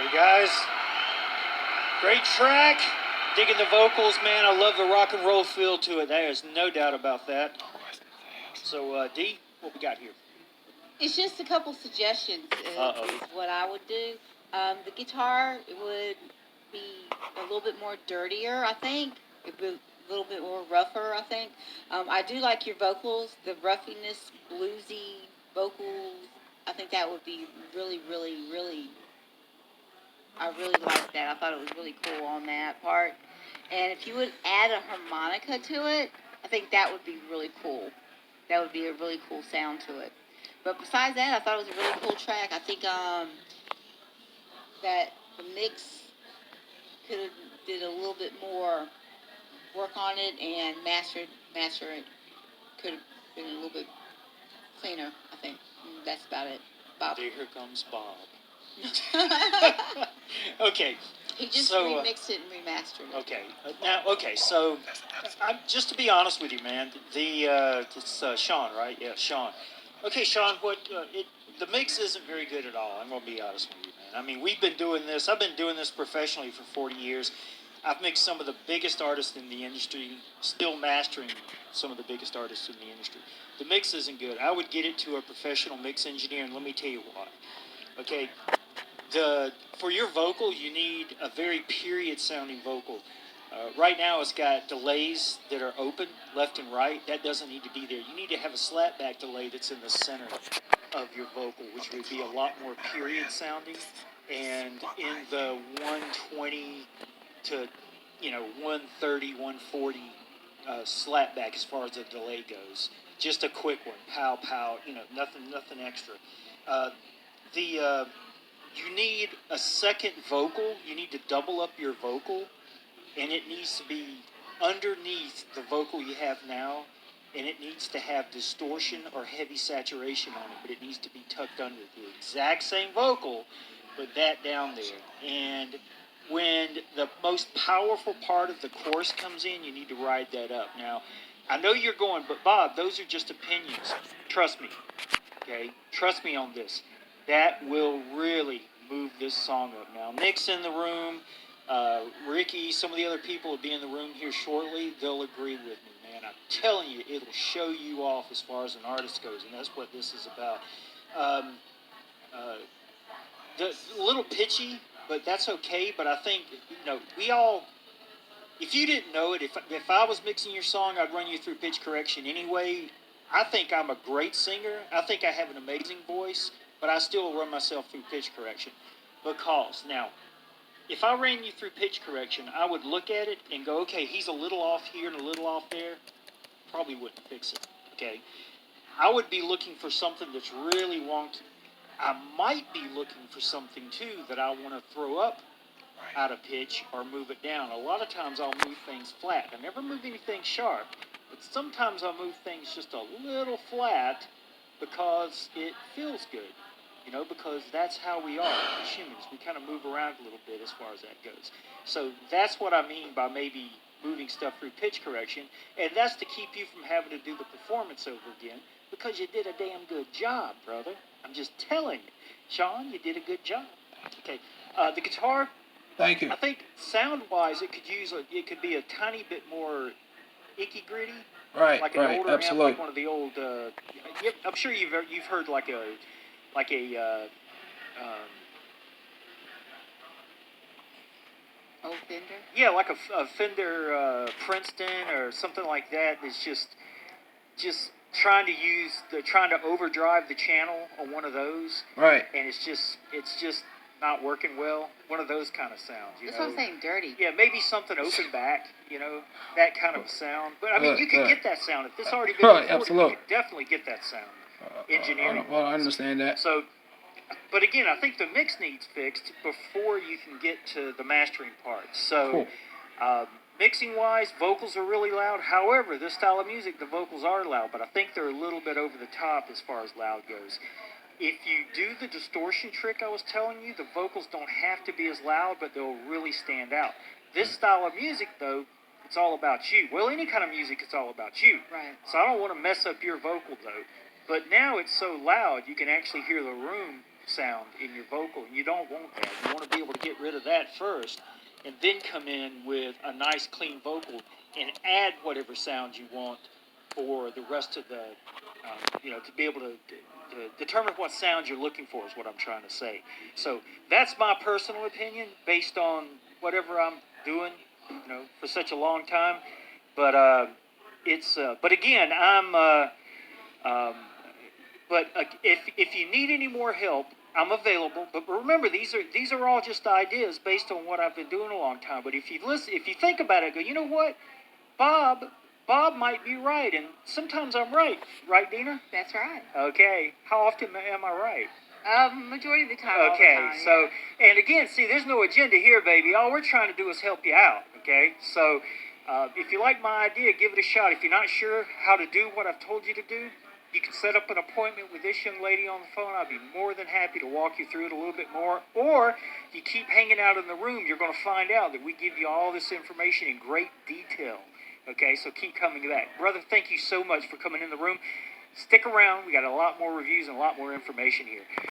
Hey guys, great track. Digging the vocals, man. I love the rock and roll feel to it. There is no doubt about that. So, Dee, what we got here? It's just a couple suggestions is what I would do. The guitar would be a little bit more dirtier, I think. It would be a little bit more rougher, I think. I do like your vocals, the ruffiness, bluesy vocals. I think that would be really, really, really. I really liked that. I thought it was really cool on that part. And if you would add a harmonica to it, I think that would be really cool. That would be a really cool sound to it. But besides that, I thought it was a really cool track. I think that the mix could have did a little bit more work on it and master it could have been a little bit cleaner. I think that's about it. Bob. Here comes Bob. Okay. He just remixed it and remastered it. Okay. So, just to be honest with you, man, it's Shawn, right? Yeah, Shawn. Okay, Shawn, the mix isn't very good at all. I'm gonna be honest with you, man. I mean, we've been doing this. I've been doing this professionally for 40 years. I've mixed some of the biggest artists in the industry, still mastering some of the biggest artists in the industry. The mix isn't good. I would get it to a professional mix engineer, and let me tell you why. Okay, for your vocal, you need a very period-sounding vocal. Right now, it's got delays that are open, left and right. That doesn't need to be there. You need to have a slapback delay that's in the center of your vocal, which would be a lot more period-sounding, and in the 120 to 130, 140 slapback as far as the delay goes. Just a quick one, pow, pow. Nothing extra. You need a second vocal. You need to double up your vocal, and it needs to be underneath the vocal you have now, and it needs to have distortion or heavy saturation on it, but it needs to be tucked under the exact same vocal, but that down there. And when the most powerful part of the chorus comes in, you need to ride that up. Now, I know you're going, but Bob, those are just opinions. Trust me, okay? Trust me on this. That will really move this song up. Now, Nick's in the room. Ricky, some of the other people will be in the room here shortly. They'll agree with me, man. I'm telling you, it'll show you off as far as an artist goes, and that's what this is about. A little pitchy, but that's okay. But I think, we all, if you didn't know it, if I was mixing your song, I'd run you through pitch correction anyway. I think I'm a great singer. I think I have an amazing voice, but I still run myself through pitch correction. Because, now, if I ran you through pitch correction, I would look at it and go, okay, he's a little off here and a little off there. Probably wouldn't fix it, okay? I would be looking for something that's really wonky. I might be looking for something, too, that I want to throw up out of pitch or move it down. A lot of times I'll move things flat. I never move anything sharp, but sometimes I'll move things just a little flat because it feels good. Because that's how we are as humans. We kind of move around a little bit as far as that goes. So that's what I mean by maybe moving stuff through pitch correction, and that's to keep you from having to do the performance over again, because you did a damn good job, brother. I'm just telling you. Shawn, you did a good job. Okay, the guitar, thank you. I think sound-wise, it could be a tiny bit more icky-gritty. Right, like an older absolutely. amp, like one of the old, I'm sure you've heard like a old Fender? Yeah, like a Fender Princeton or something like that. It's just trying to overdrive the channel on one of those. Right. And it's just not working well. One of those kind of sounds. That's what I'm saying, dirty. Yeah, maybe something open back. That kind of a sound. But I mean, you could get that sound if this already been recorded. Absolutely. You could definitely get that sound. Engineering. I understand that. So, but again, I think the mix needs fixed before you can get to the mastering part. So, cool. Mixing-wise, vocals are really loud. However, this style of music, the vocals are loud, but I think they're a little bit over the top as far as loud goes. If you do the distortion trick I was telling you, the vocals don't have to be as loud, but they'll really stand out. This style of music, though, it's all about you. Well, any kind of music, it's all about you. Right. So I don't want to mess up your vocal, though. But now it's so loud, you can actually hear the room sound in your vocal, and you don't want that. You want to be able to get rid of that first, and then come in with a nice, clean vocal and add whatever sound you want for the rest of the, to be able to determine what sound you're looking for is what I'm trying to say. So that's my personal opinion based on whatever I'm doing, for such a long time. But but again, if you need any more help, I'm available. But remember, these are all just ideas based on what I've been doing a long time. But if you think about it, go, you know what, Bob might be right, and sometimes I'm right. Right, Dina? That's right. Okay. How often am I right? Majority of the time. Okay, all the time, so, and again, see, there's no agenda here, baby. All we're trying to do is help you out, okay? So, if you like my idea, give it a shot. If you're not sure how to do what I've told you to do, you can set up an appointment with this young lady on the phone. I'd be more than happy to walk you through it a little bit more. Or, if you keep hanging out in the room, you're going to find out that we give you all this information in great detail. Okay, so keep coming back. Brother, thank you so much for coming in the room. Stick around. We got a lot more reviews and a lot more information here.